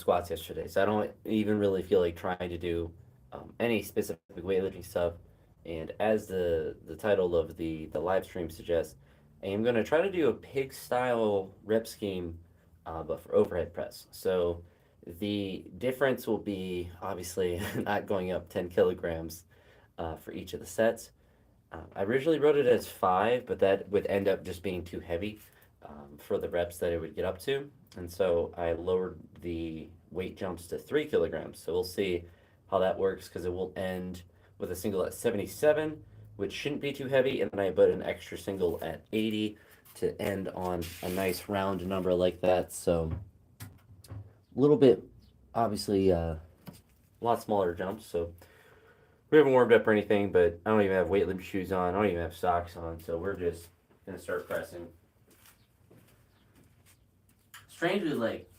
squats yesterday, so I don't even really feel like trying to do any specific weightlifting stuff. And as the title of the live stream suggests, I am going to try to do a pig style rep scheme, but for overhead press. So the difference will be obviously not going up 10 kilograms for each of the sets. I originally wrote it as five, but that would end up just being too heavy for the reps that it would get up to. And so I lowered the weight jumps to 3 kilograms. So we'll see how that works because it will end with a single at 77, which shouldn't be too heavy. And then I put an extra single at 80 to end on a nice round number like that. So a little bit, obviously, a lot smaller jumps. So we haven't warmed up or anything, but I don't even have weightlifting shoes on. I don't even have socks on. So we're just going to start pressing. Strangely, like,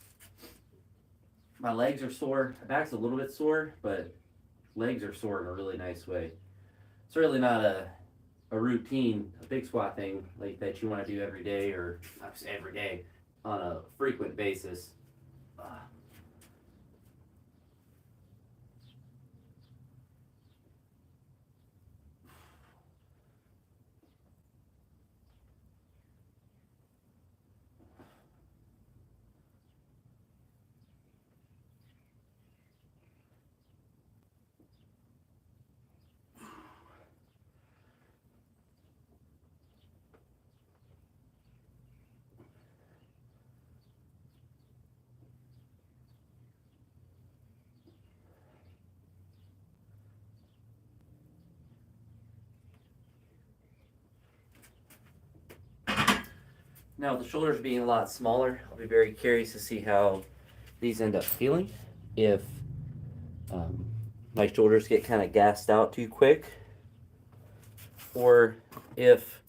my legs are sore. My back's a little bit sore, but legs are sore in a really nice way. It's really not a routine, a big squat thing like that you want to do every day or not just every day on a frequent basis. Now, with the shoulders being a lot smaller, I'll be very curious to see how these end up feeling. If um, my shoulders get kind of gassed out too quick, or if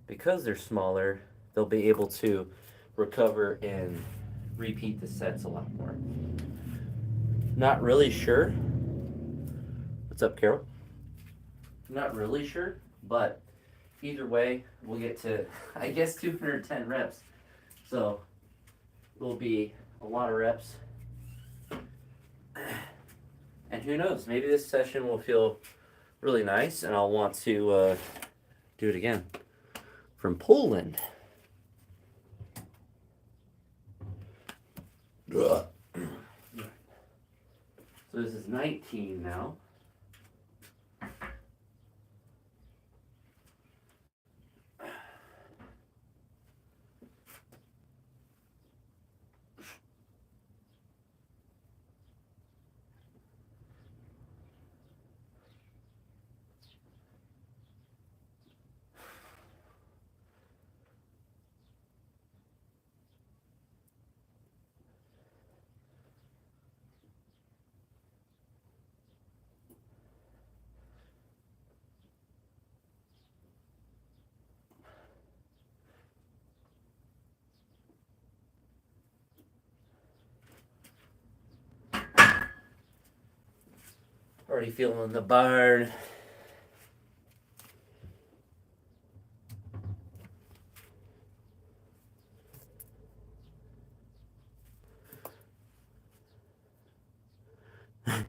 because they're smaller, they'll be able to recover and repeat the sets a lot more. Not really sure. What's up, Carol? Not really sure, but either way, we'll get to, I guess, 210 reps. So will be a lot of reps. And who knows, maybe this session will feel really nice and I'll want to do it again. From Poland. So this is 19 now. Already feeling the barn. I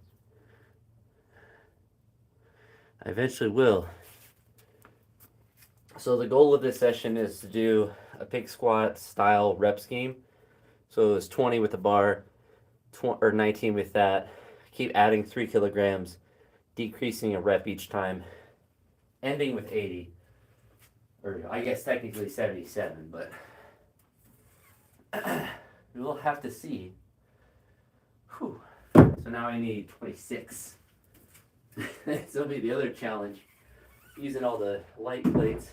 eventually will. So the goal of this session is to do a pig squat style rep scheme. So it's 20 with the bar, or 19 with that. Keep adding 3 kilograms, decreasing a rep each time, ending with 80. Or I guess technically 77, but we'll have to see. Whew. So now I need 26. This will be the other challenge, using all the light plates.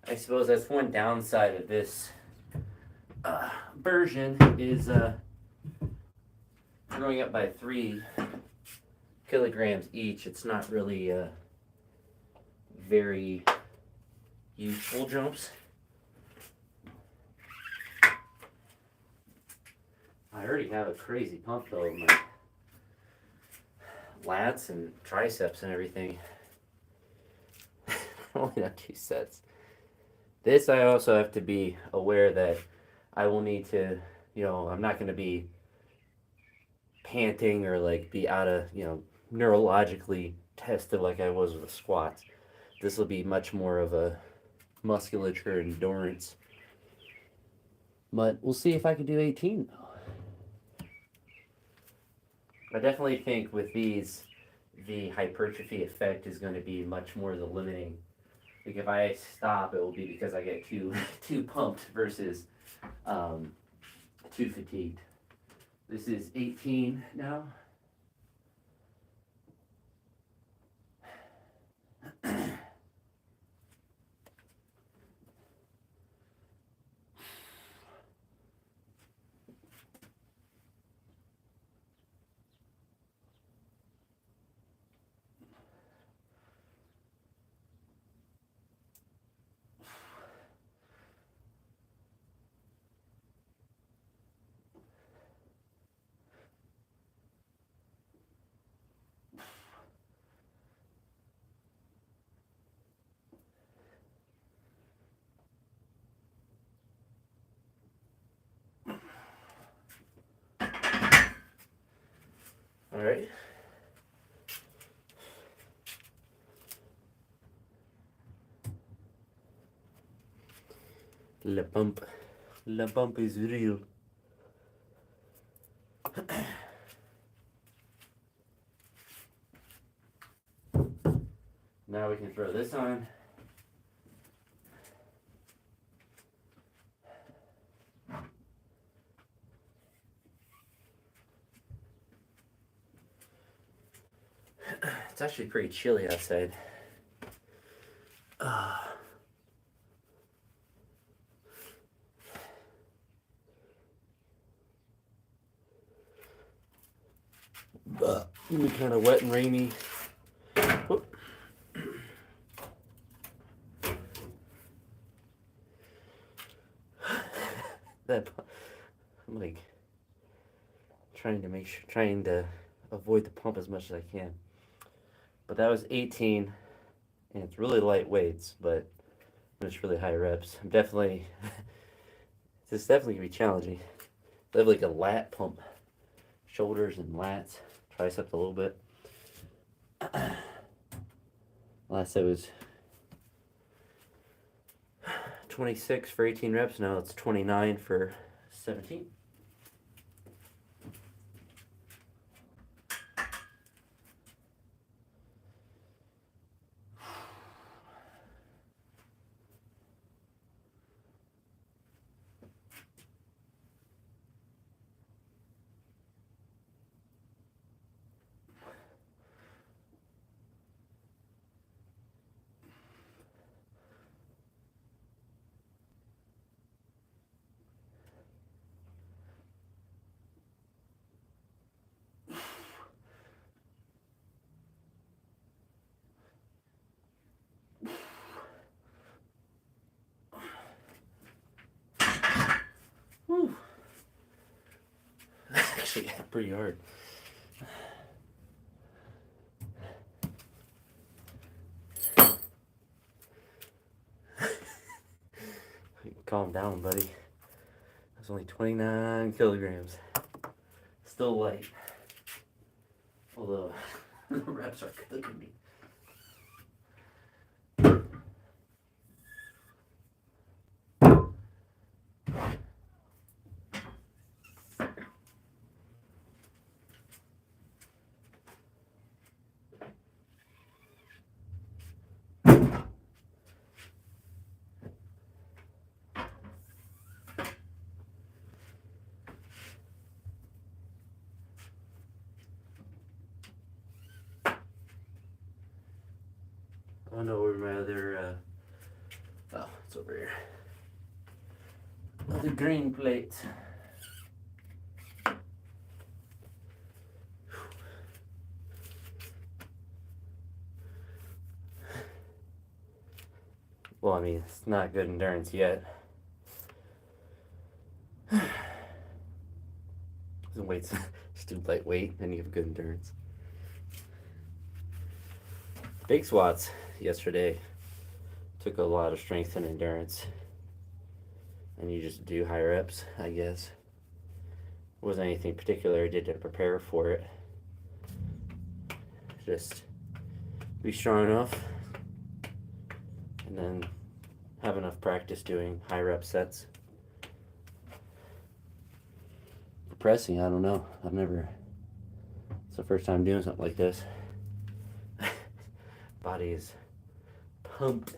I suppose that's one downside of this version is growing up by 3 kilograms each. It's not really very useful jumps. I already have a crazy pump though of my lats and triceps and everything. Only done 2 sets. This I also have to be aware that I will need to, I'm not going to be panting or like be out of, neurologically tested like I was with the squats. This will be much more of a musculature endurance. But we'll see if I can do 18 though. I definitely think with these, the hypertrophy effect is going to be much more the limiting. Like if I stop, it will be because I get too too pumped versus um, too fatigued. This is 18 now. All right. La bump. La bump is real. Now we can throw this on. It's actually pretty chilly outside. Kind of wet and rainy. Whoop. That I'm like trying to avoid the pump as much as I can. But that was 18, and it's really light weights, but it's really high reps. I'm definitely this is definitely gonna be challenging. I have like a lat pump, shoulders and lats, triceps a little bit. Last it was 26 for 18 reps. Now it's 29 for 17. Whew. Actually, yeah, pretty hard. Calm down, buddy. That's only 29 kilograms. Still light. Although the reps are cooking me. Oh no, where my other, oh, it's over here. Other green plate. Well, I mean, it's not good endurance yet. Weight's just do lightweight, then you have good endurance. Big squats yesterday. Took a lot of strength and endurance. And you just do high reps, I guess. Wasn't anything particular I did to prepare for it. Just be strong enough and then have enough practice doing high rep sets. For pressing, I don't know. It's the first time doing something like this. Body is pumped.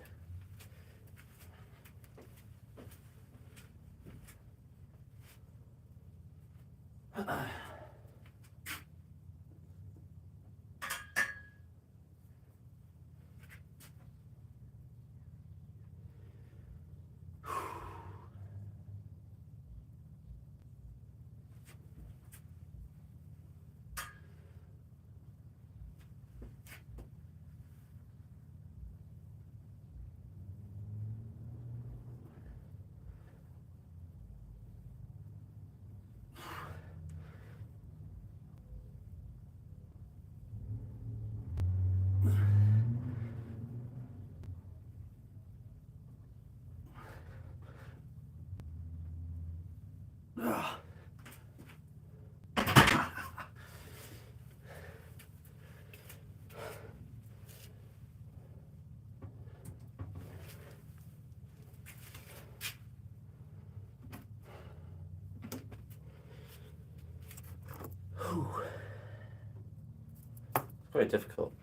Quite difficult.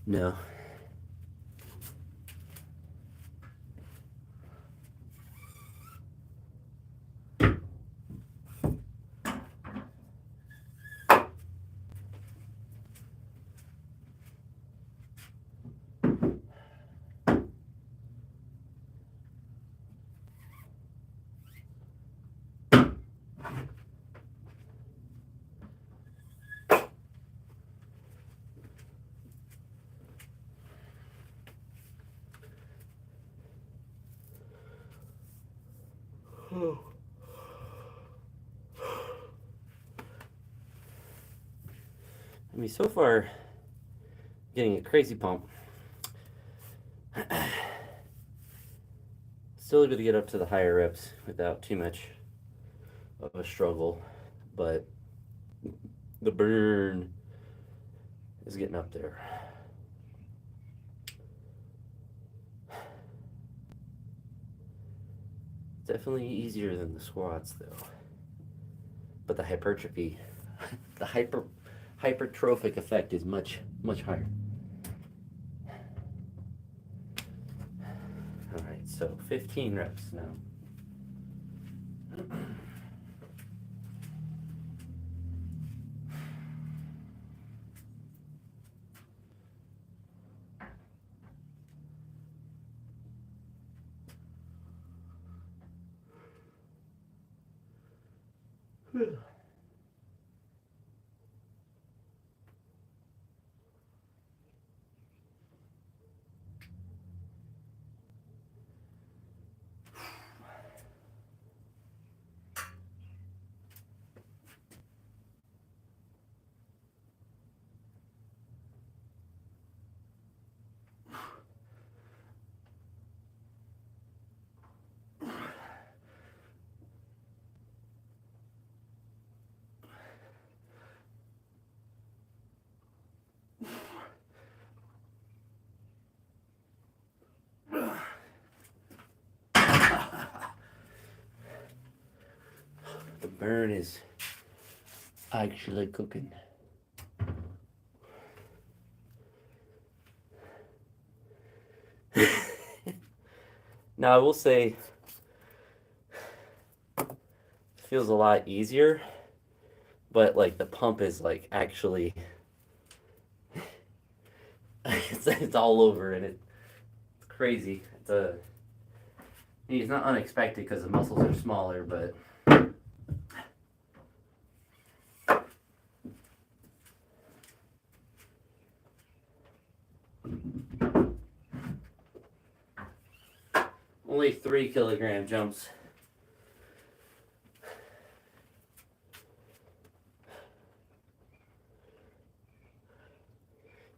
No. I mean, so far, getting a crazy pump. Still able to get up to the higher reps without too much of a struggle, but the burn is getting up there. Definitely easier than the squats, though. But the hypertrophy, the hypertrophic effect is much higher. All right, so 15 reps now. The burn is actually cooking. Now I will say it feels a lot easier, but like the pump is like actually it's all over and it's crazy. It's not unexpected because the muscles are smaller, but only 3 kilogram jumps.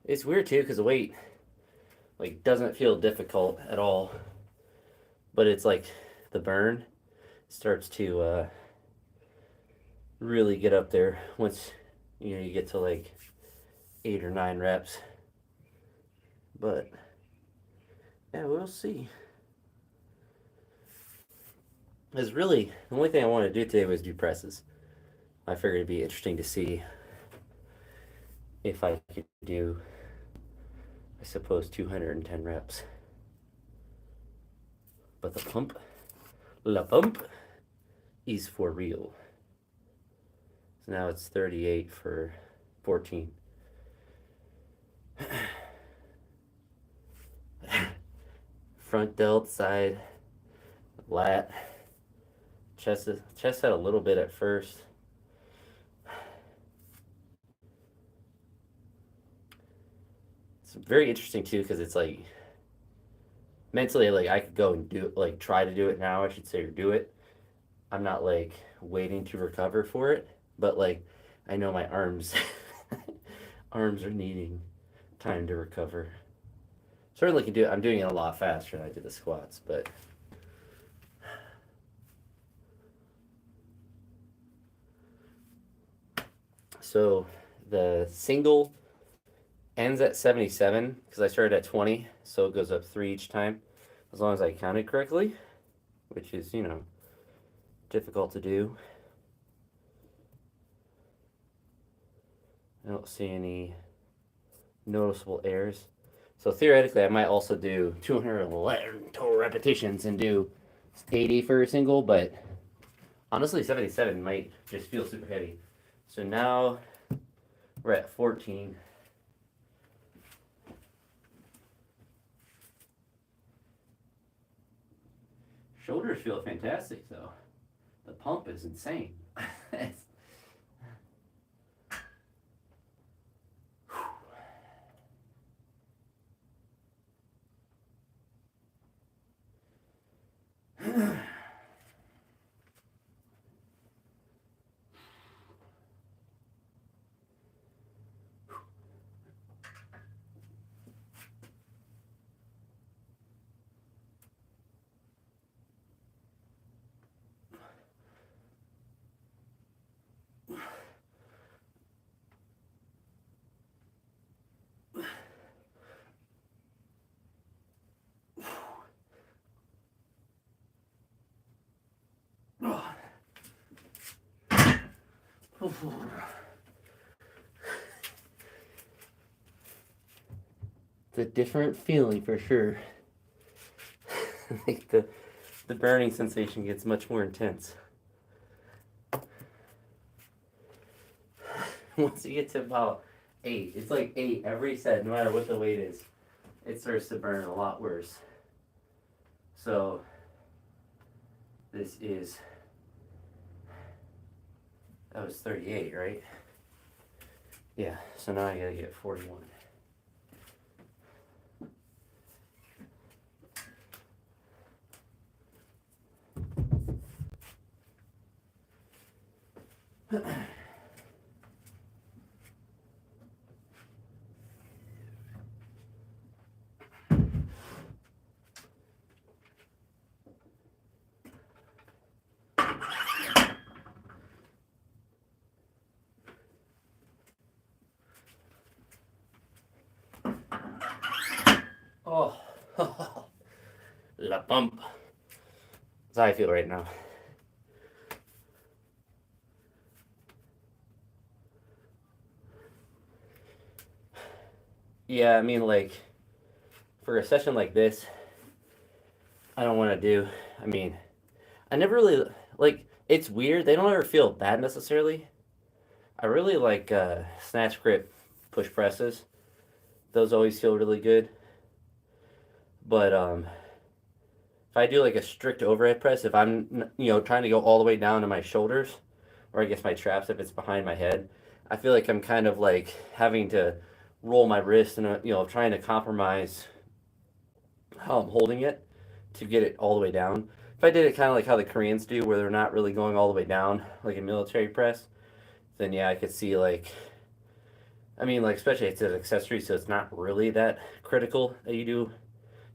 It's weird too because the weight like doesn't feel difficult at all, but it's like the burn starts to really get up there once you get to like 8 or 9 reps. But yeah, we'll see. It's really the only thing I wanted to do today was do presses. I figured it'd be interesting to see if I could do, I suppose, 210 reps. But the pump, la pump, is for real. So now it's 38 for 14. Front delt, side, lat. Chest had a little bit at first. It's very interesting too because it's like mentally like I could go and do like try to do it now, I should say, or do it. I'm not like waiting to recover for it, but like I know my arms arms are needing time to recover. Certainly can do it. I'm doing it a lot faster than I did the squats, but so the single ends at 77 because I started at 20, so it goes up 3 each time, as long as I counted correctly, which is, difficult to do. I don't see any noticeable errors. So theoretically, I might also do 211 total repetitions and do 80 for a single, but honestly, 77 might just feel super heavy. So now we're at 14. Shoulders feel fantastic though. The pump is insane. It's a different feeling for sure. Like the burning sensation gets much more intense. Once you get to about 8, it's like 8 every set, no matter what the weight is. It starts to burn a lot worse. So this is, that was 38, right? Yeah, so now I gotta get 41. Oh, la pump. That's how I feel right now. Yeah, I mean, like, for a session like this, I don't want to do, I mean, I never really, like, it's weird. They don't ever feel bad necessarily. I really like snatch grip push presses. Those always feel really good. But if I do like a strict overhead press, if I'm trying to go all the way down to my shoulders, or I guess my traps if it's behind my head, I feel like I'm kind of like having to roll my wrist and trying to compromise how I'm holding it to get it all the way down. If I did it kind of like how the Koreans do, where they're not really going all the way down like a military press, then yeah, I could see like I mean, like, especially it's an accessory, so it's not really that critical that you do,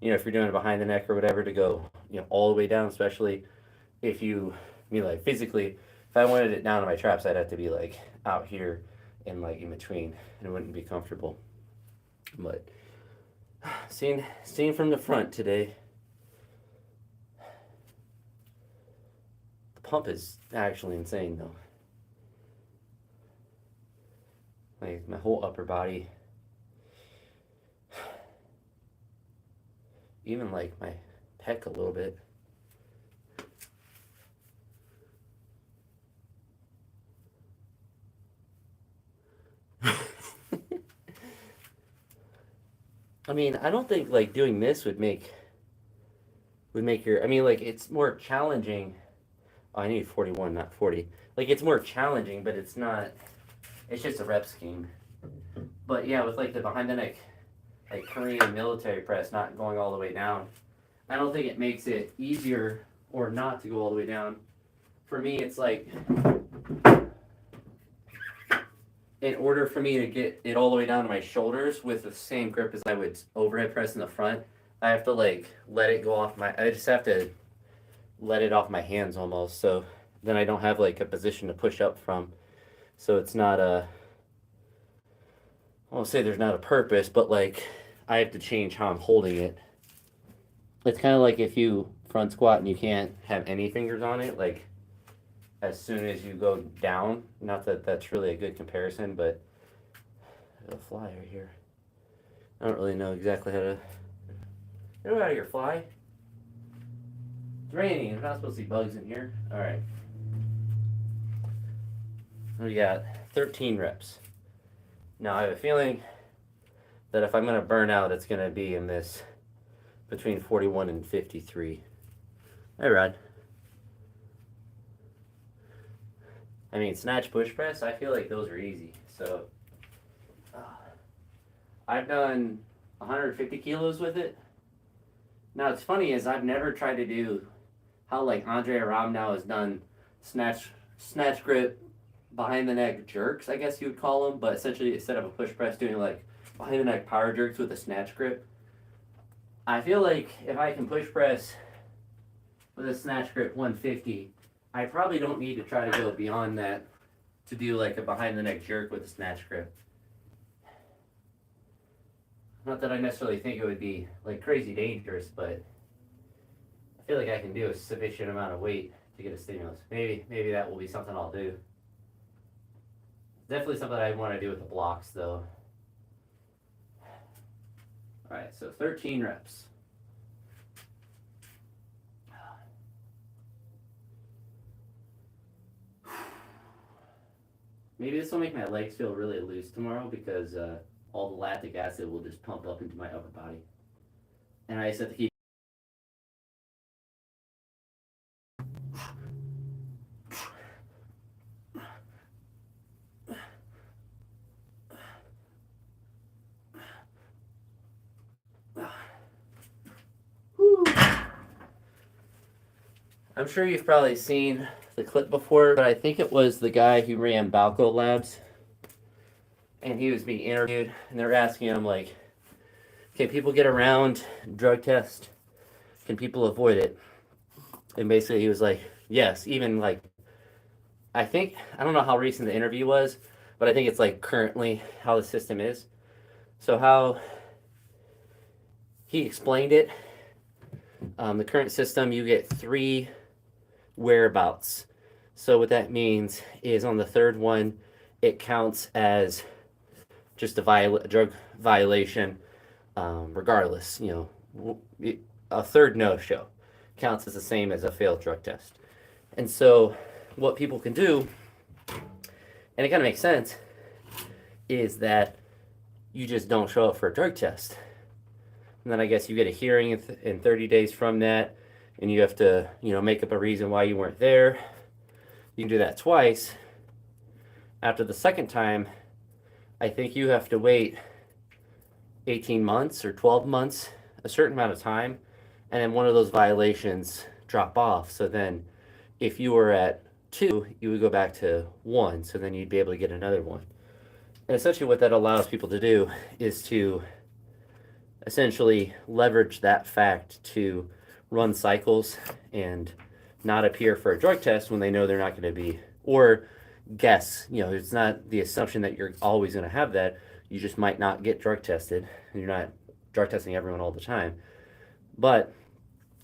if you're doing it behind the neck or whatever, to go, all the way down, especially if you, like, physically, if I wanted it down to my traps, I'd have to be, like, out here and, like, in between, and it wouldn't be comfortable. But seeing from the front today, the pump is actually insane, though. Like, my whole upper body, even, like, my pec a little bit. I mean, I don't think, like, doing this would make your. I mean, like, it's more challenging. Oh, I need 41, not 40. Like, it's more challenging, but it's not. It's just a rep scheme. But yeah, with, like, the behind the neck, like, Korean military press not going all the way down, I don't think it makes it easier or not to go all the way down. For me, it's like, in order for me to get it all the way down to my shoulders with the same grip as I would overhead press in the front, I have to, like, let it go off my. I just have to let it off my hands almost. So then I don't have, like, a position to push up from. So it's not a. I won't say there's not a purpose, but, like, I have to change how I'm holding it. It's kind of like if you front squat and you can't have any fingers on it, like, as soon as you go down. Not that that's really a good comparison, but a fly right here. I don't really know exactly how to. Get out of here, fly. It's raining. There's not supposed to be bugs in here. All right. We got 13 reps. Now I have a feeling that if I'm going to burn out, it's going to be in this between 41 and 53. Hey, Rod. I mean, snatch push press, I feel like those are easy. So I've done 150 kilos with it. Now, it's funny is I've never tried to do how, like, Andre Aram now has done snatch grip behind the neck jerks, I guess you would call them, but essentially instead of a push press, doing, like, behind the neck power jerks with a snatch grip. I feel like if I can push press with a snatch grip 150, I probably don't need to try to go beyond that to do, like, a behind the neck jerk with a snatch grip. Not that I necessarily think it would be, like, crazy dangerous, but I feel like I can do a sufficient amount of weight to get a stimulus. Maybe that will be something I'll do. Definitely something I want to do with the blocks, though. All right, so 13 reps. Maybe this will make my legs feel really loose tomorrow because all the lactic acid will just pump up into my upper body. And I just have to keep. I'm sure you've probably seen the clip before, but I think it was the guy who ran Balco Labs. And he was being interviewed, and they were asking him, like, can people get around drug test? Can people avoid it? And basically he was like, yes, even, like, I don't know how recent the interview was, but I think it's, like, currently how the system is. So how he explained it, the current system, you get 3 whereabouts. So what that means is on the third one, it counts as just a drug violation, regardless. A third no-show counts as the same as a failed drug test. And so what people can do, and it kind of makes sense, is that you just don't show up for a drug test. And then I guess you get a hearing in 30 days from that, and you have to, make up a reason why you weren't there. You can do that twice. After the second time, I think you have to wait 18 months or 12 months, a certain amount of time, and then one of those violations drop off. So then if you were at 2, you would go back to 1, so then you'd be able to get another one. And essentially, what that allows people to do is to essentially leverage that fact to run cycles and not appear for a drug test when they know they're not going to be, or guess. It's not the assumption that you're always going to have that. You just might not get drug tested, and you're not drug testing everyone all the time. But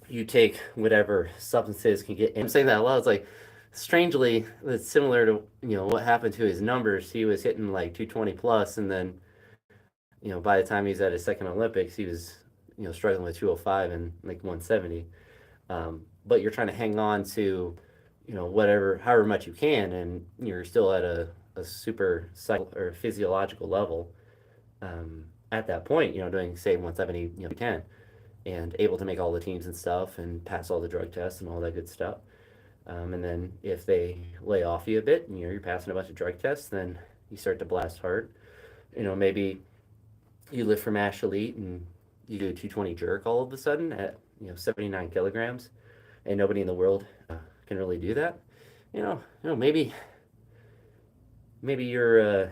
you take whatever substances can get. And I'm saying that a lot. It's like, strangely, it's similar to what happened to his numbers. He was hitting like 220 plus, and then by the time he was at his second Olympics, he was struggling with 205 and like 170. But you're trying to hang on to whatever, however much you can, and you're still at a super psych or physiological level at that point. Doing say 170, 10, and able to make all the teams and stuff and pass all the drug tests and all that good stuff. And then if they lay off you a bit and you're passing a bunch of drug tests, then you start to blast hard. Maybe you lift for mash elite and you do a 220 jerk all of a sudden at 79 kilograms, and nobody in the world can really do that. Maybe your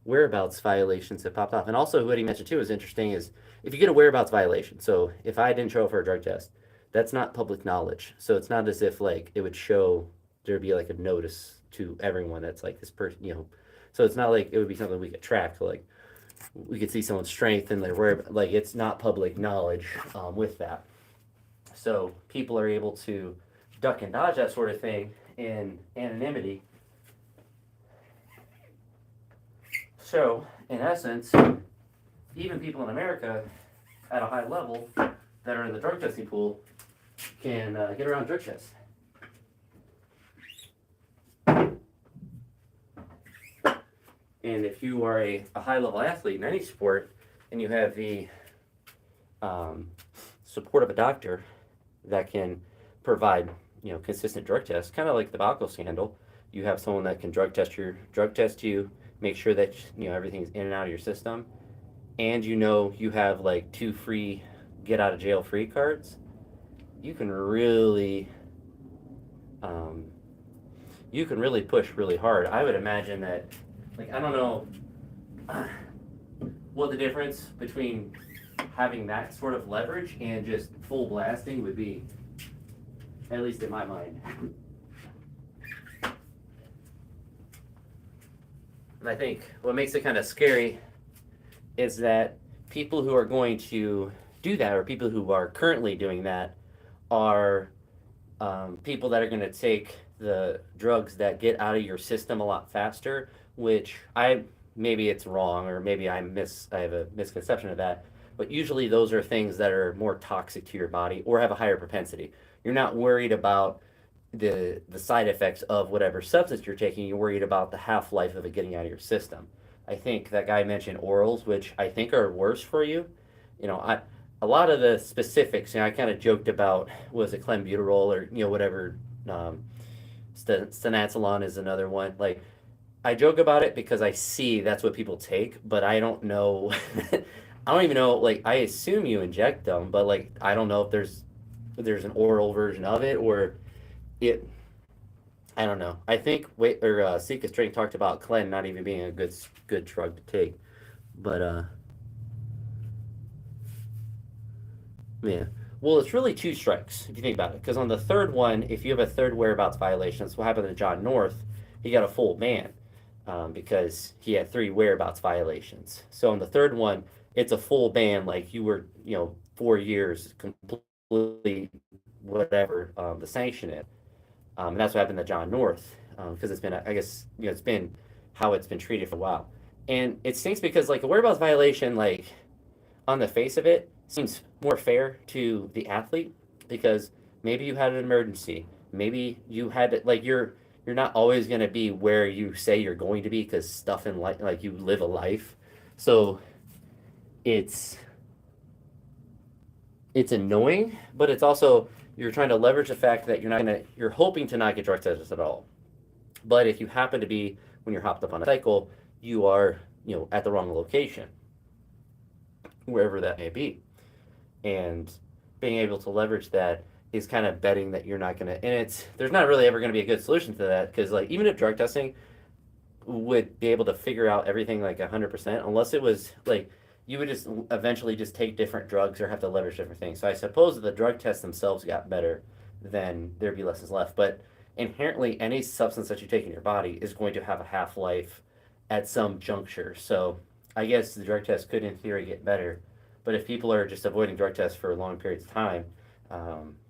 whereabouts violations have popped off. And also, what he mentioned too is interesting is if you get a whereabouts violation. So if I didn't show up for a drug test, that's not public knowledge. So it's not as if like it would show there'd be like a notice to everyone that's like this person. So it's not like it would be something we could track. Like we could see someone's strength and their whereabouts. Like it's not public knowledge with that. So people are able to duck and dodge that sort of thing in anonymity. So, in essence, even people in America at a high level that are in the drug testing pool can get around drug tests. And if you are a high level athlete in any sport and you have the support of a doctor that can provide consistent drug tests, kind of like the Balco scandal, you have someone that can drug test you, make sure that everything's in and out of your system, and you have like 2 free get out of jail free cards. You can really push really hard. I would imagine that, like, I don't know what the difference between having that sort of leverage and just full blasting would be, at least in my mind. And I think what makes it kind of scary is that people who are going to do that, or people who are currently doing that, are people that are going to take the drugs that get out of your system a lot faster, which maybe it's wrong, or maybe I have a misconception of that, but usually those are things that are more toxic to your body or have a higher propensity. You're not worried about the side effects of whatever substance you're taking. You're worried about the half-life of it getting out of your system. I think that guy mentioned orals, which I think are worse for you. A lot of the specifics, I kind of joked about, was it clenbuterol or whatever, stanazolone is another one. Like, I joke about it because I see that's what people take, but I don't know. I don't even know. Like, I assume you inject them, but like I don't know if there's an oral version of it, or it. I don't know. I think Sika Strength talked about Clen not even being a good drug to take, but yeah. Well, it's really 2 strikes if you think about it, because on the third one, if you have a third whereabouts violation, that's what happened to John North. He got a full ban because he had 3 whereabouts violations. So on the third one, it's a full ban, like you were 4 years completely whatever the sanction is. And that's what happened to John North, because it's been, I guess, it's been how it's been treated for a while. And it stinks because, like, a whereabouts violation, like, on the face of it, seems more fair to the athlete, because maybe you had an emergency. Maybe you had to, like, you're not always going to be where you say you're going to be, because stuff in life, like, you live a life. So it's annoying, but it's also, you're trying to leverage the fact that you're hoping to not get drug tested at all. But if you happen to be, when you're hopped up on a cycle, you are, at the wrong location, wherever that may be. And being able to leverage that is kind of betting that you're not going to, and there's not really ever going to be a good solution to that, because, like, even if drug testing, would be able to figure out everything like 100% unless it was like you would just eventually just take different drugs or have to leverage different things. So I suppose if the drug tests themselves got better, then there'd be lessons left. But inherently, any substance that you take in your body is going to have a half life at some juncture. So I guess the drug test could, in theory, get better. But if people are just avoiding drug tests for long periods of time,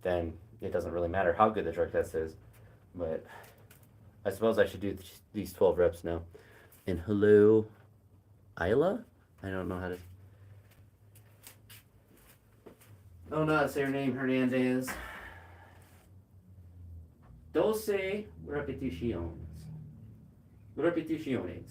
then it doesn't really matter how good the drug test is. But I suppose I should do these 12 reps now. And hello, Isla? I don't know how to. I don't know how to say her name, Hernandez. Doce repeticiones. Repeticiones.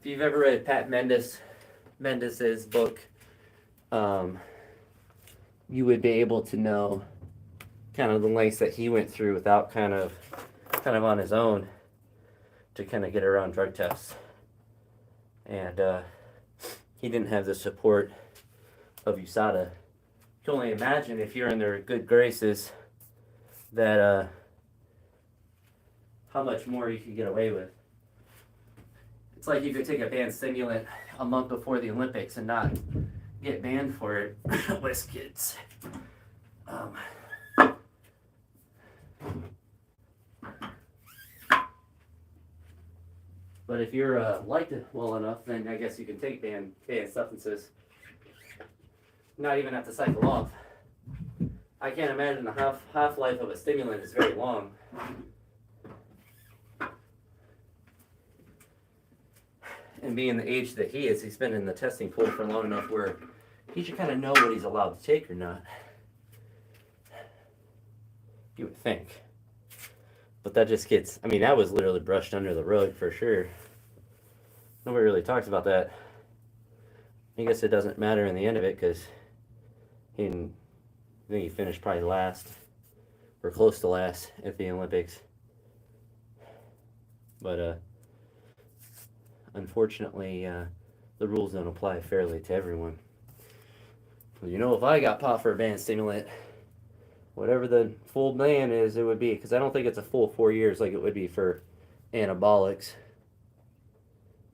If you've ever read Pat Mendes's book, you would be able to know kind of the lengths that he went through without kind of on his own to kind of get around drug tests. And he didn't have the support of USADA. You can only imagine if you're in their good graces that how much more you could get away with. It's like you could take a banned stimulant a month before the Olympics and not get banned for it. West kids. But if you're liked it well enough, then I guess you can take banned substances. Not even have to cycle off. I can't imagine the half-life of a stimulant is very long. And being the age that he is, he's been in the testing pool for long enough where he should kind of know what he's allowed to take or not. You would think. But that just gets, I mean, that was literally brushed under the rug for sure. Nobody really talks about that. I guess it doesn't matter in the end of it because I think he finished probably last or close to last at the Olympics. But unfortunately, the rules don't apply fairly to everyone. You know, if I got popped for a banned stimulant, whatever the full ban is, it would be, because I don't think it's a full 4 years like it would be for anabolics.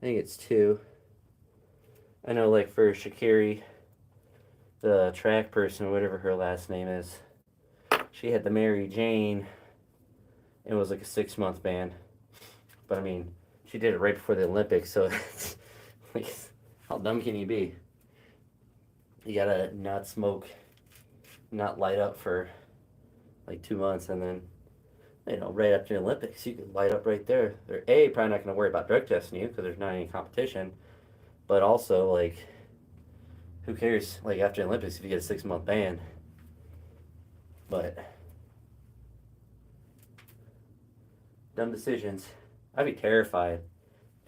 I think it's 2. I know, like for Sha'Carri, the track person, whatever her last name is, she had the Mary Jane. It was like a 6-month ban. But I mean, she did it right before the Olympics, so it's like, how dumb can you be? You gotta not smoke, not light up for like 2 months, and then, you know, right after the Olympics, you can light up right there. They're probably not gonna worry about drug testing you because there's not any competition, but also like, who cares? Like after the Olympics, if you get a 6-month ban, but dumb decisions. I'd be terrified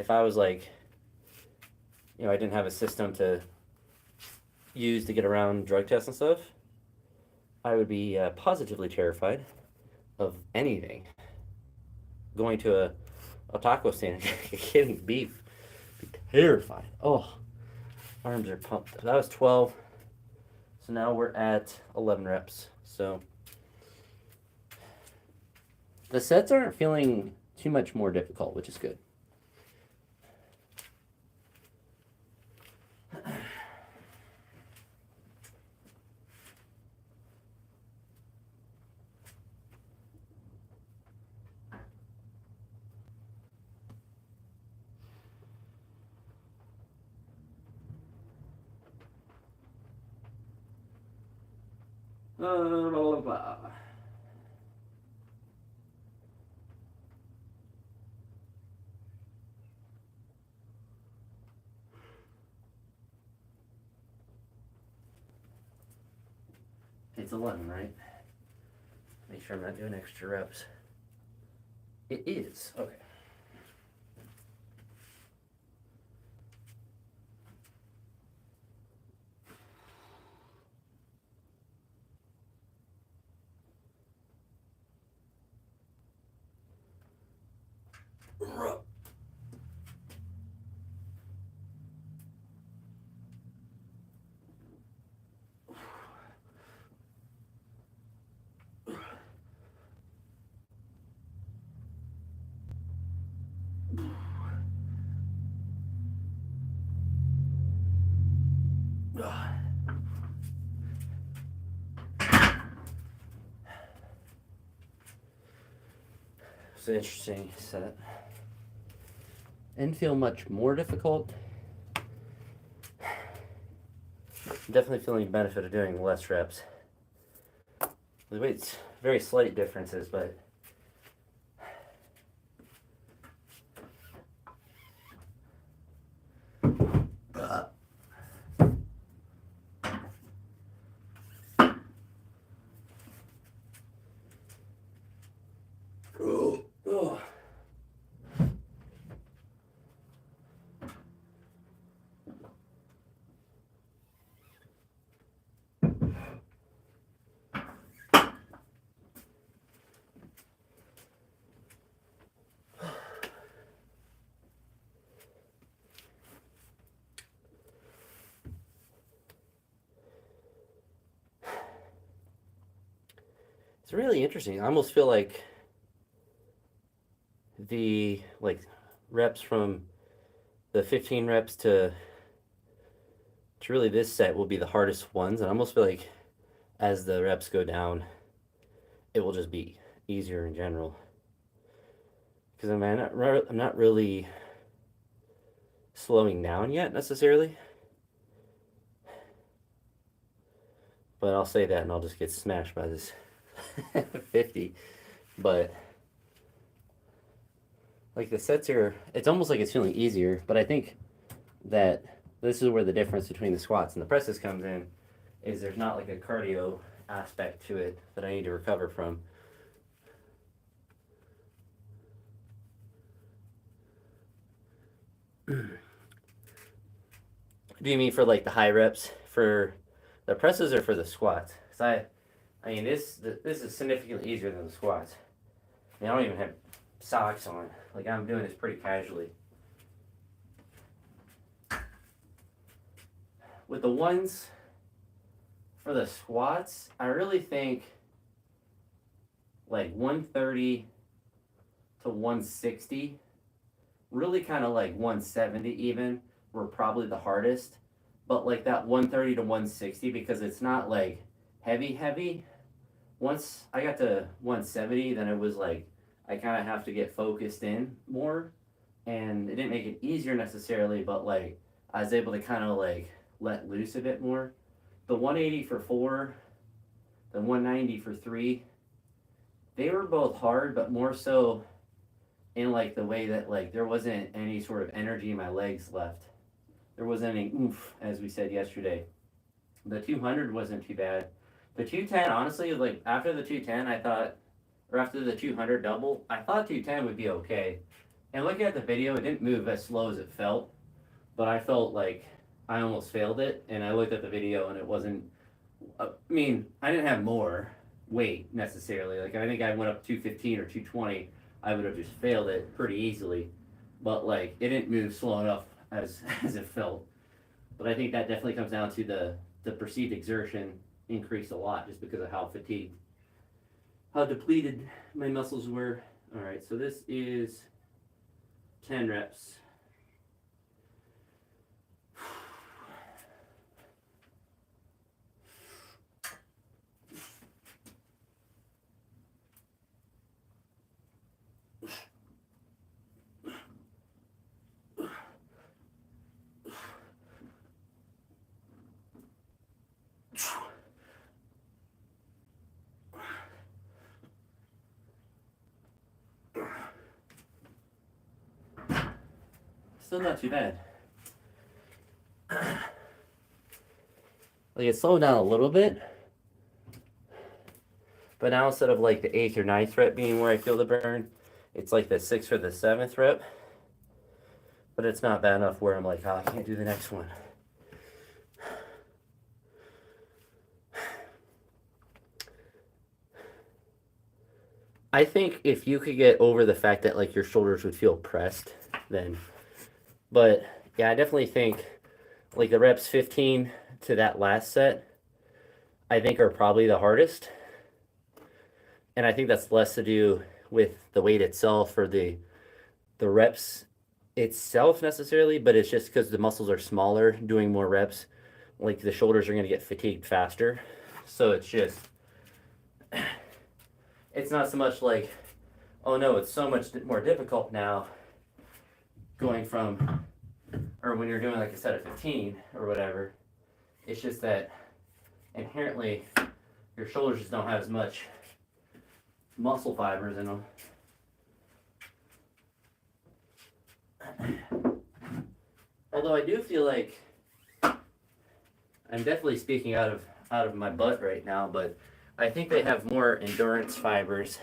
if I was like, you know, I didn't have a system to use to get around drug tests and stuff. I would be positively terrified of anything. Going to a taco stand and getting beef. Be terrified. Oh, arms are pumped. That was 12. So now we're at 11 reps. So the sets aren't feeling too much more difficult, which is good. Blah, blah, blah. It's 11, right? Make sure I'm not doing extra reps. It is. Okay. It's an interesting set. Didn't feel much more difficult. Definitely feeling the benefit of doing less reps. The weight's very slight differences, but it's really interesting. I almost feel like the reps from the 15 reps to really this set will be the hardest ones. And I almost feel like as the reps go down, it will just be easier in general. Because I'm not really slowing down yet necessarily. But I'll say that and I'll just get smashed by this 50. But like the sets are, it's almost like it's feeling easier. But I think that this is where the difference between the squats and the presses comes in, is there's not like a cardio aspect to it that I need to recover from. Do you mean for like the high reps for the presses or for the squats? Because I mean this is significantly easier than the squats. I mean, I don't even have socks on. Like I'm doing this pretty casually. With the ones for the squats, I really think like 130 to 160, really kind of like 170 even, were probably the hardest. But like that 130 to 160, because it's not like heavy. Once I got to 170, then it was like I kind of have to get focused in more. And it didn't make it easier necessarily, but like I was able to kind of like let loose a bit more. The 180 for 4, the 190 for 3, they were both hard, but more so in like the way that like there wasn't any sort of energy in my legs left. There wasn't any oomph, as we said yesterday. The 200 wasn't too bad. The 210, honestly, like after the 210, I thought, or after the 200 double, I thought 210 would be okay. And looking at the video, it didn't move as slow as it felt, but I felt like I almost failed it. And I looked at the video and it wasn't, I mean, I didn't have more weight necessarily. Like I think I went up 215 or 220, I would have just failed it pretty easily. But like it didn't move slow enough as it felt. But I think that definitely comes down to the perceived exertion increased a lot just because of how fatigued, how depleted my muscles were. All right, so this is 10 reps. Still not too bad. Like it slowed down a little bit, But now instead of like the eighth or ninth rep being where I feel the burn, it's like the sixth or the seventh rep. But it's not bad enough where I'm like, oh, I can't do the next one. I think if you could get over the fact that like your shoulders would feel pressed, then. But yeah, I definitely think like the reps 15 to that last set, I think are probably the hardest. And I think that's less to do with the weight itself or the reps itself necessarily, but it's just because the muscles are smaller, doing more reps. Like the shoulders are going to get fatigued faster. So it's just, it's not so much like, oh no, it's so much more difficult now going from, or when you're doing like a set of 15 or whatever. It's just that inherently your shoulders just don't have as much muscle fibers in them. Although I do feel like I'm definitely speaking out of my butt right now, but I think they have more endurance fibers.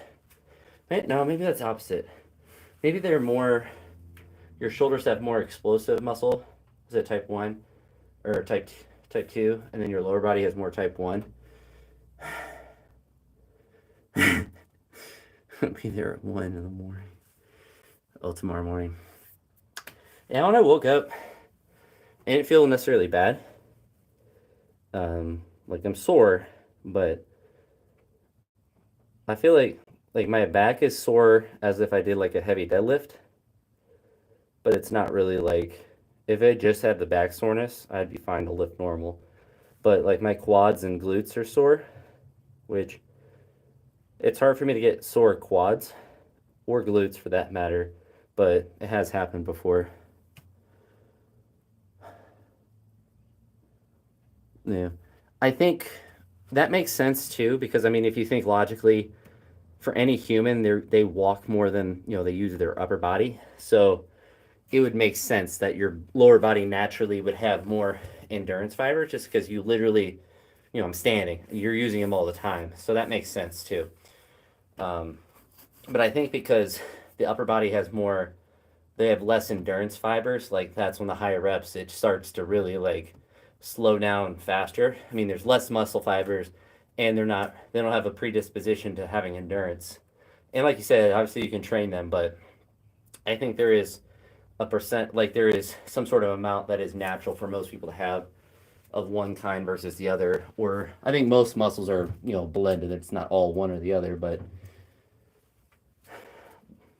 No, maybe that's opposite. Maybe they're more. Your shoulders have more explosive muscle. Is it type 1 or type 2, and then your lower body has more type 1. I'll be there at 1 in the morning. Oh, tomorrow morning. Yeah, when I woke up, I didn't feel necessarily bad. Like I'm sore, but I feel like my back is sore as if I did like a heavy deadlift, but it's not really like if I just had the back soreness, I'd be fine to lift normal. But like my quads and glutes are sore, which it's hard for me to get sore quads or glutes for that matter, but it has happened before. Yeah. I think that makes sense too, because I mean, if you think logically, for any human, they walk more than they use their upper body, so it would make sense that your lower body naturally would have more endurance fiber, just because you literally, I'm standing, you're using them all the time, so that makes sense too. Um, but I think because the upper body has more, they have less endurance fibers. Like that's when the higher reps, it starts to really like slow down faster. I mean, there's less muscle fibers, and they don't have a predisposition to having endurance. And like you said, obviously you can train them, but I think there is a percent, like there is some sort of amount that is natural for most people to have of one kind versus the other. Or I think most muscles are blended. It's not all one or the other, but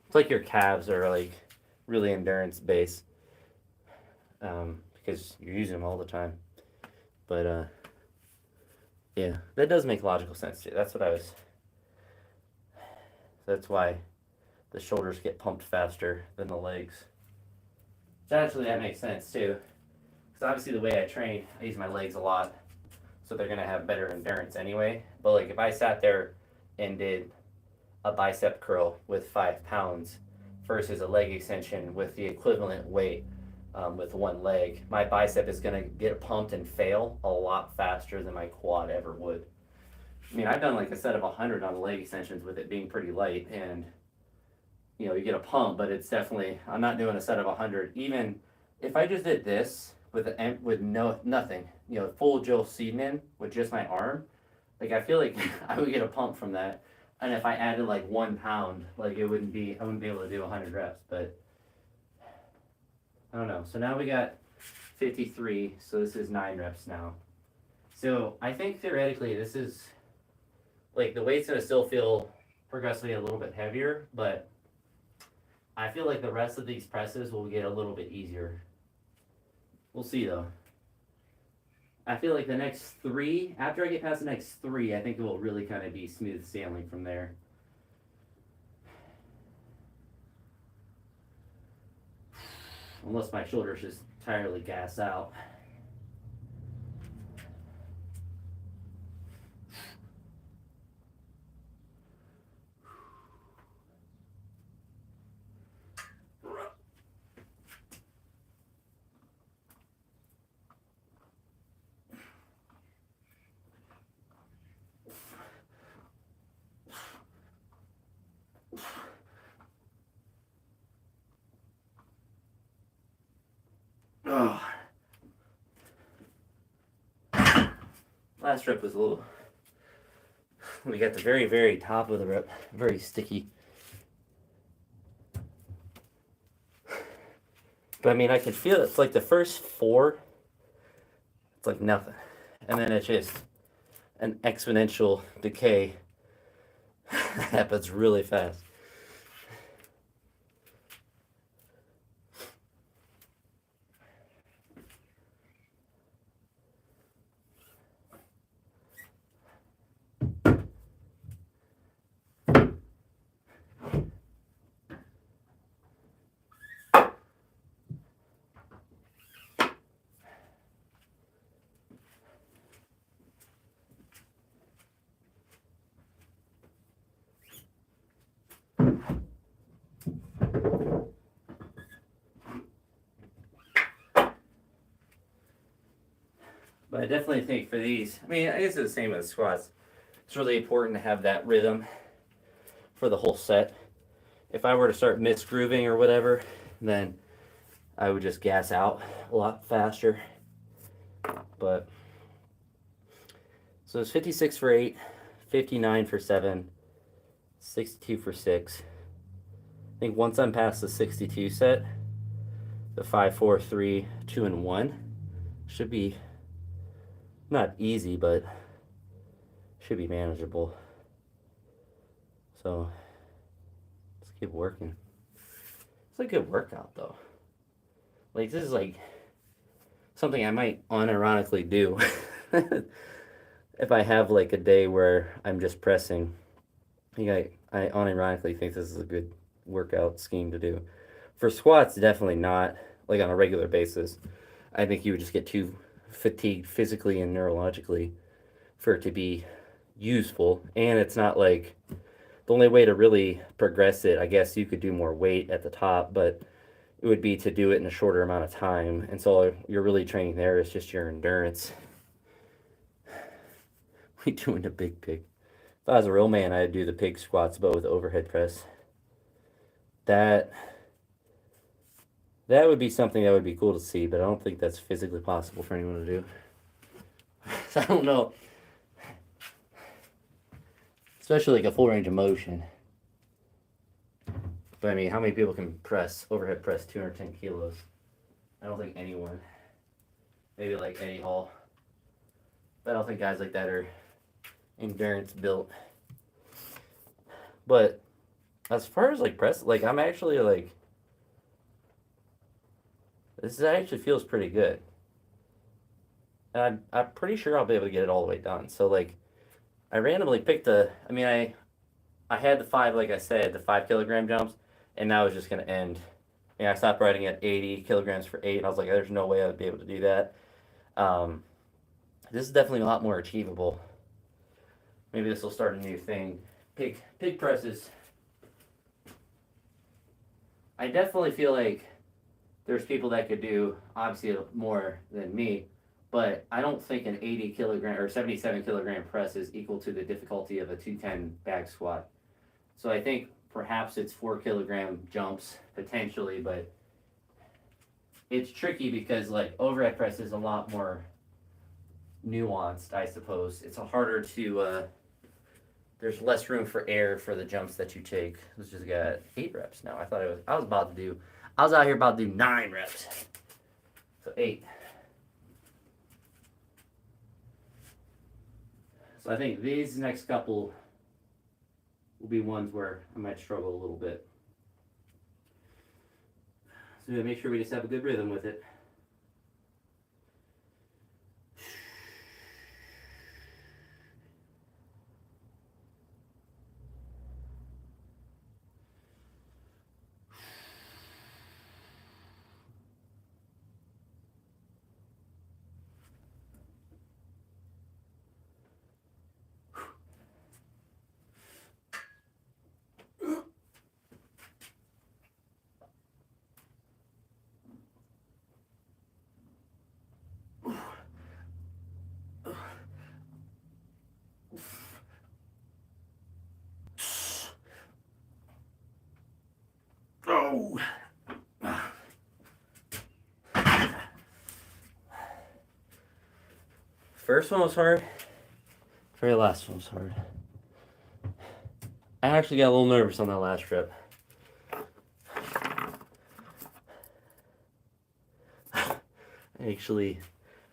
it's like your calves are like really endurance based, because you're using them all the time. But yeah, that does make logical sense too. That's what I was. That's why the shoulders get pumped faster than the legs. So actually, that makes sense too. Because obviously, the way I train, I use my legs a lot, so they're gonna have better endurance anyway. But like if I sat there and did a bicep curl with 5 pounds versus a leg extension with the equivalent weight, with one leg, my bicep is going to get pumped and fail a lot faster than my quad ever would. I mean, I've done like a set of 100 on the leg extensions with it being pretty light, and you get a pump, but it's definitely, I'm not doing a set of 100. Even if I just did this with nothing, full Joe Seedman with just my arm, like I feel like I would get a pump from that. And if I added like 1 pound, like I wouldn't be able to do 100 reps, but I don't know. So now we got 53, so this is 9 reps now. So I think theoretically this is, like the weight's gonna still feel progressively a little bit heavier, but I feel like the rest of these presses will get a little bit easier. We'll see though. I feel like the next 3, after I get past the next 3, I think it will really kind of be smooth sailing from there. Unless my shoulders just entirely gas out. Oh, last rep was a little. We got the very, very top of the rep, very sticky. But I mean, I can feel it. It's like the first four, it's like nothing. And then it's just an exponential decay happens really fast. But I definitely think for these, I mean, I guess it's the same as squats. It's really important to have that rhythm for the whole set. If I were to start misgrooving or whatever, then I would just gas out a lot faster. But so it's 56 for 8, 59 for 7, 62 for 6. I think once I'm past the 62 set, the 5, 4, 3, 2, and 1 should be not easy, but should be manageable. So let's keep working. It's a good workout though. Like this is like something I might unironically do if I have like a day where I'm just pressing. I unironically think this is a good workout scheme to do. For squats, definitely not like on a regular basis. I think you would just get too fatigued physically and neurologically for it to be useful. And it's not like the only way to really progress it, I guess you could do more weight at the top, but it would be to do it in a shorter amount of time. And so you're really training there is just your endurance. We doing the big pig. If I was a real man, I'd do the pig squats, but with overhead press. That would be something that would be cool to see, but I don't think that's physically possible for anyone to do. So I don't know. Especially like a full range of motion. But I mean, how many people can overhead press 210 kilos? I don't think anyone. Maybe like Eddie Hall. But I don't think guys like that are endurance built. But as far as like press, like I'm actually like, this actually feels pretty good. And I'm pretty sure I'll be able to get it all the way done. So like, I randomly picked I had the 5, like I said, the 5 kilogram jumps, and that was just going to end. I stopped riding at 80 kilograms for 8, and I was like, there's no way I would be able to do that. This is definitely a lot more achievable. Maybe this will start a new thing. Pig presses. I definitely feel like there's people that could do, obviously, more than me, but I don't think an 80 kilogram or 77 kilogram press is equal to the difficulty of a 210 back squat. So I think perhaps it's 4 kilogram jumps potentially, but it's tricky because like overhead press is a lot more nuanced, I suppose. It's harder to there's less room for error for the jumps that you take. Let's just got 8 reps now. I was out here about to do 9 reps. So 8. So I think these next couple will be ones where I might struggle a little bit. So make sure we just have a good rhythm with it. Oh. First one was hard. Very last one was hard. I actually got a little nervous on that last trip.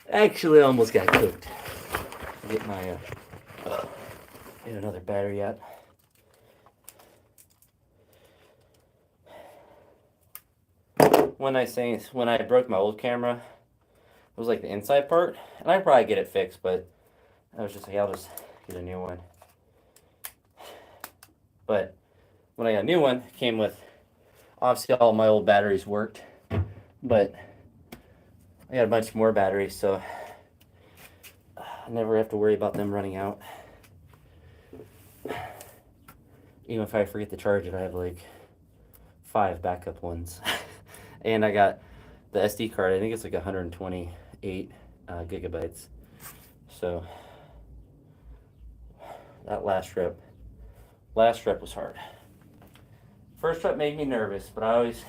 Actually almost got cooked. Get my get another battery out. When I broke my old camera, it was like the inside part, and I'd probably get it fixed, but I was just like, I'll just get a new one. But when I got a new one, it came with, obviously all my old batteries worked, but I got a bunch more batteries, so I never have to worry about them running out. Even if I forget to charge it, I have like 5 backup ones. And I got the SD card, I think it's like 128 gigabytes. So that last trip was hard. First trip made me nervous, but I always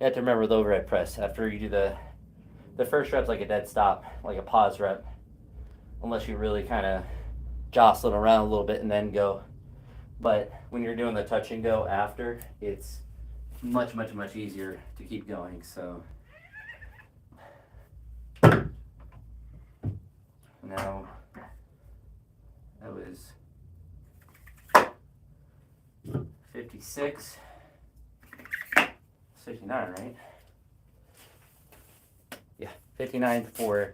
have to remember the overhead press. After you do the first rep's like a dead stop, like a pause rep, unless you really kind of jostle it around a little bit and then go. But when you're doing the touch and go after, it's much easier to keep going. So now that was 56, 59, right? Yeah, 59.47.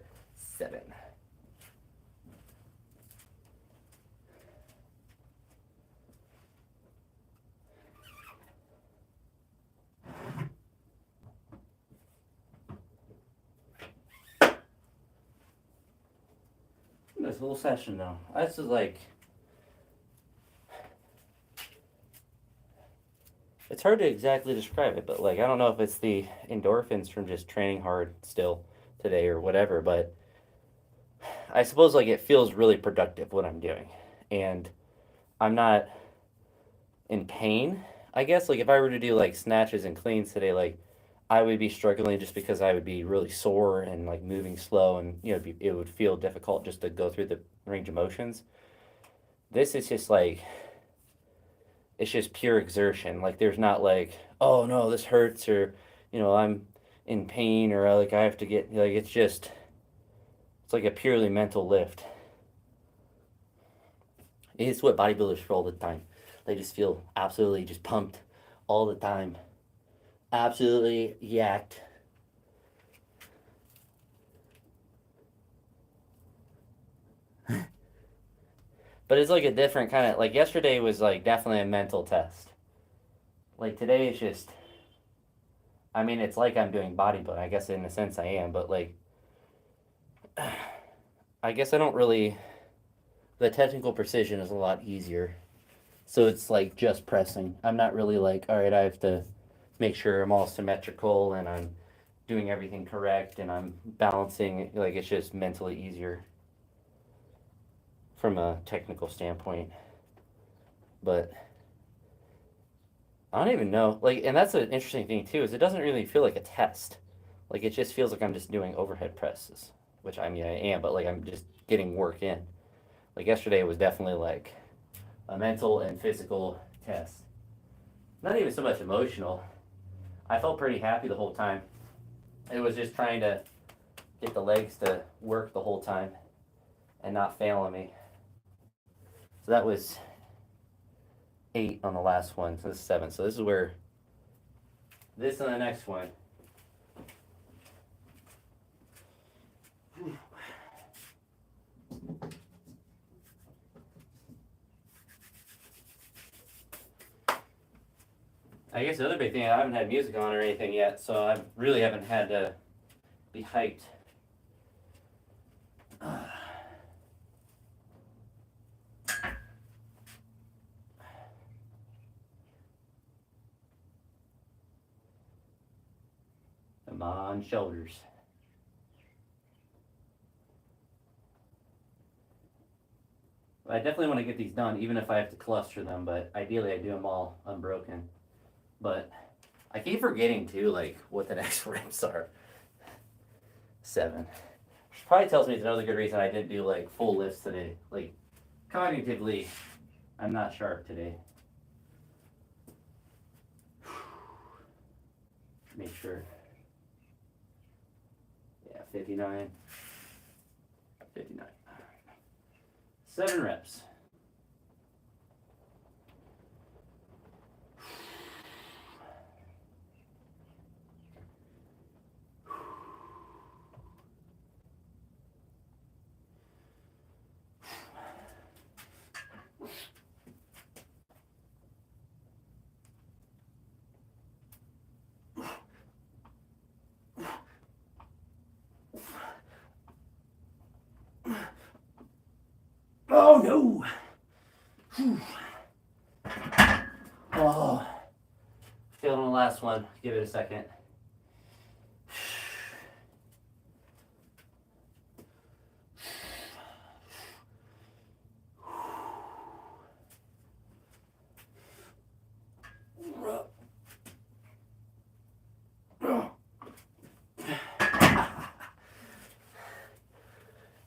This whole session though, this is like, it's hard to exactly describe it, but like, I don't know if it's the endorphins from just training hard still today or whatever, but I suppose like it feels really productive what I'm doing, and I'm not in pain. I guess like if I were to do like snatches and cleans today, like I would be struggling just because I would be really sore and like moving slow, and it would feel difficult just to go through the range of motions. This is just like, it's just pure exertion. Like there's not like, oh no, this hurts, or I'm in pain, or like I have to get, like it's like a purely mental lift. It's what bodybuilders feel all the time. They just feel absolutely just pumped all the time. Absolutely yacked. But it's like a different kind of, like yesterday was like definitely a mental test. Like today is just, I mean, it's like I'm doing bodybuilding. I guess in a sense I am, but like, I guess I don't really, the technical precision is a lot easier. So it's like just pressing. I'm not really like, all right, I have to make sure I'm all symmetrical and I'm doing everything correct and I'm balancing. Like it's just mentally easier from a technical standpoint. But I don't even know. Like, and that's an interesting thing too, is it doesn't really feel like a test. Like it just feels like I'm just doing overhead presses, which I mean I am, but like I'm just getting work in. Like yesterday was definitely like a mental and physical test. Not even so much emotional. I felt pretty happy the whole time. It was just trying to get the legs to work the whole time and not fail on me. So that was 8 on the last one. So this is 7. So this is where this and the next one. I guess the other big thing, I haven't had music on or anything yet, so I really haven't had to be hyped. Come on, shoulders. I definitely want to get these done, even if I have to cluster them, but ideally I do them all unbroken. But I keep forgetting too, like what the next reps are. 7. probably tells me it's another good reason I didn't do like full lifts today. Like cognitively, I'm not sharp today. Make sure. Yeah, 59. 59. 7 reps. Oh no! Whew. Oh, failed on the last one. Give it a second.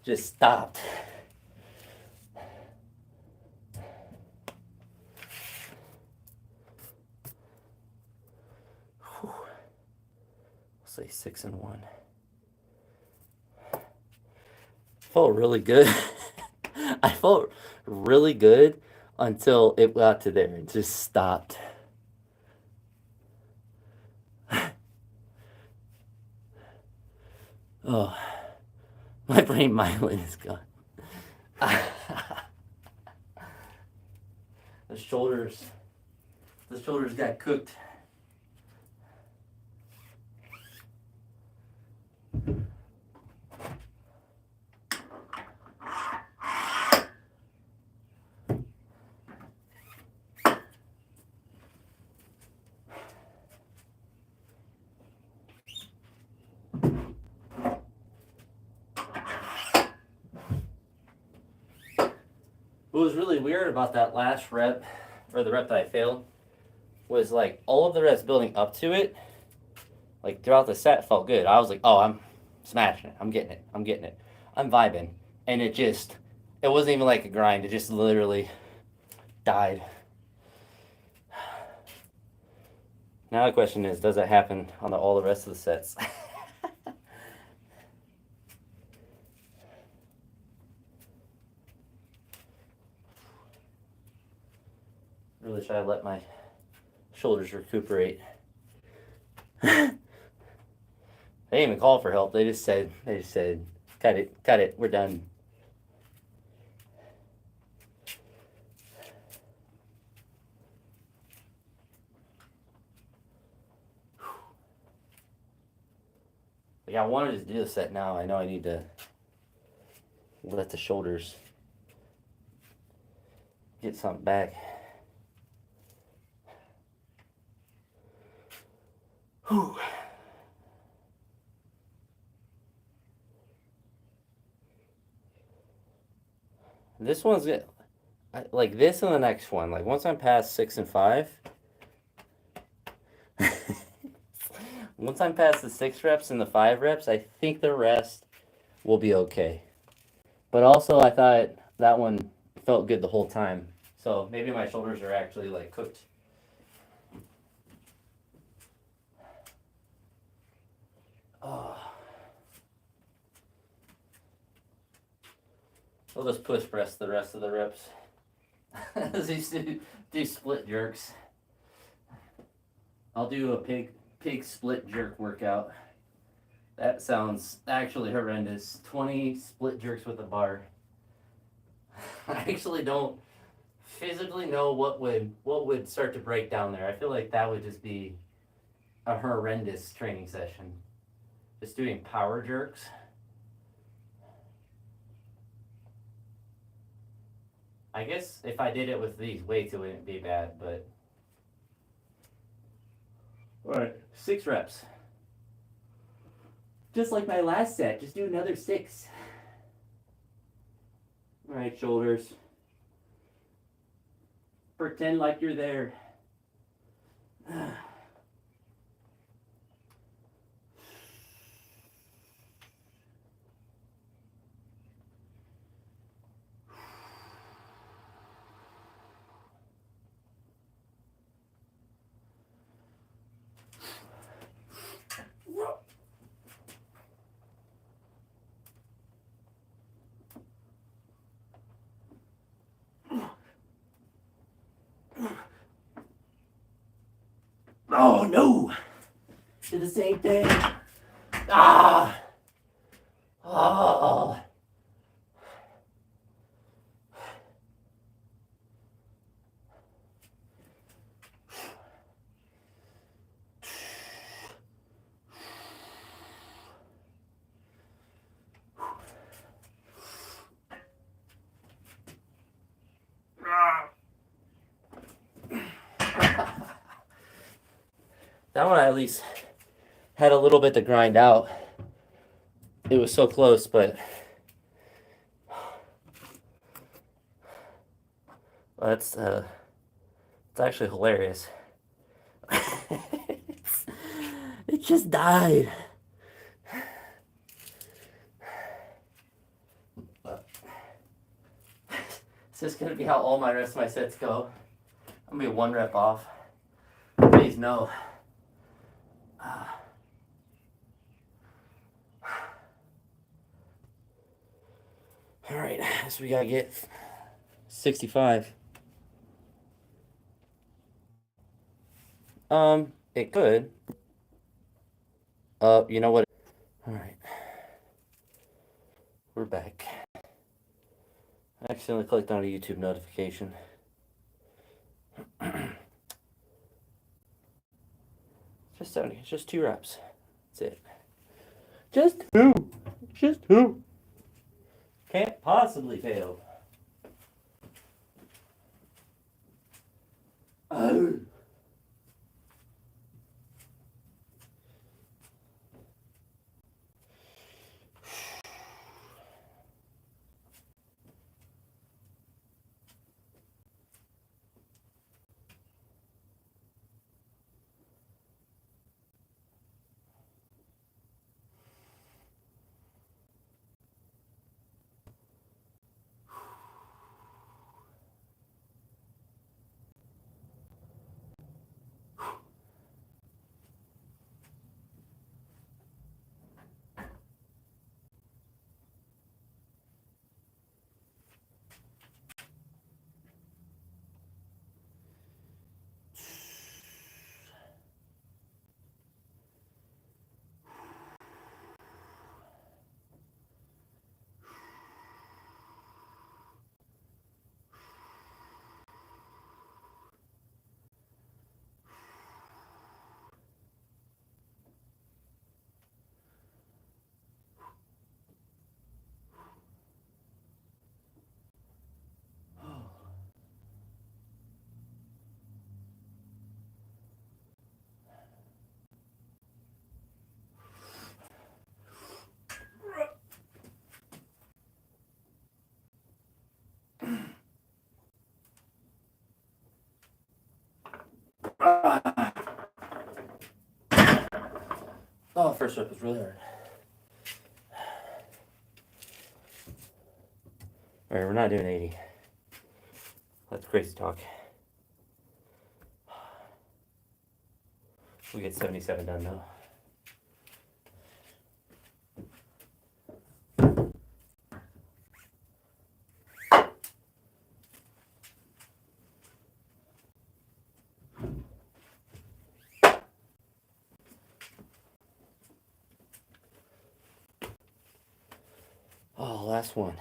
Just stopped. Whew. I'll say 6 and 1. Felt really good. I felt really good until it got to there and just stopped. Oh, my brain myelin is gone. The shoulders got cooked. What was really weird about that last rep, or the rep that I failed, was like all of the reps building up to it, like throughout the set felt good. I was like, oh, I'm smashing it. I'm getting it. I'm getting it. I'm vibing. And it wasn't even like a grind. It just literally died. Now the question is, does that happen on all the rest of the sets? Really try to let my shoulders recuperate. They didn't even call for help. They just said, cut it, we're done. Like I wanted to do the set now. I know I need to let the shoulders get something back. Whew. This one's good. Like this and the next one. Like once I'm past 6 and 5, once I'm past the 6 reps and the 5 reps, I think the rest will be okay. But also, I thought that one felt good the whole time. So maybe my shoulders are actually like cooked. Oh. I'll just push press the rest of the reps. These do split jerks. I'll do a pig split jerk workout. That sounds actually horrendous. 20 split jerks with a bar. I actually don't physically know what would start to break down there. I feel like that would just be a horrendous training session. Just doing power jerks. I guess if I did it with these weights, it wouldn't be bad, but. Alright, 6 reps. Just like my last set, just do another 6. Alright, shoulders. Pretend like you're there. Oh no! Did the same thing. Ah! Oh! That one I at least had a little bit to grind out. It was so close, but that's it's actually hilarious. It just died. Is this gonna be how all my rest of my sets go? I'm gonna be one rep off. Please no. All right, so we gotta get 65. It could. You know what? All right, we're back. I accidentally clicked on a YouTube notification. Just 2 reps. That's it. Just 2. Just 2. Can't possibly fail. Oh. Oh, first rep was really hard. All right, we're not doing 80. That's crazy talk. We get 77 done now. Oh, last one.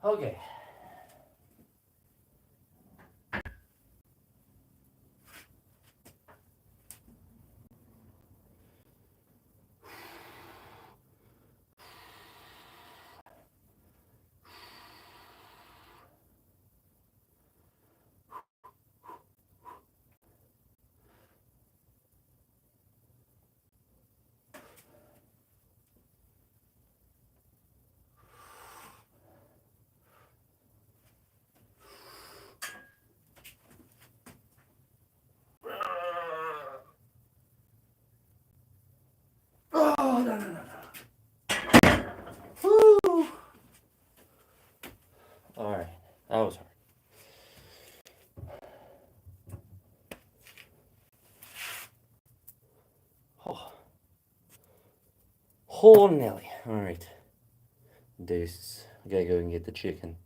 Okay. Holy Nelly. Alright. Deuces. I gotta go and get the chicken.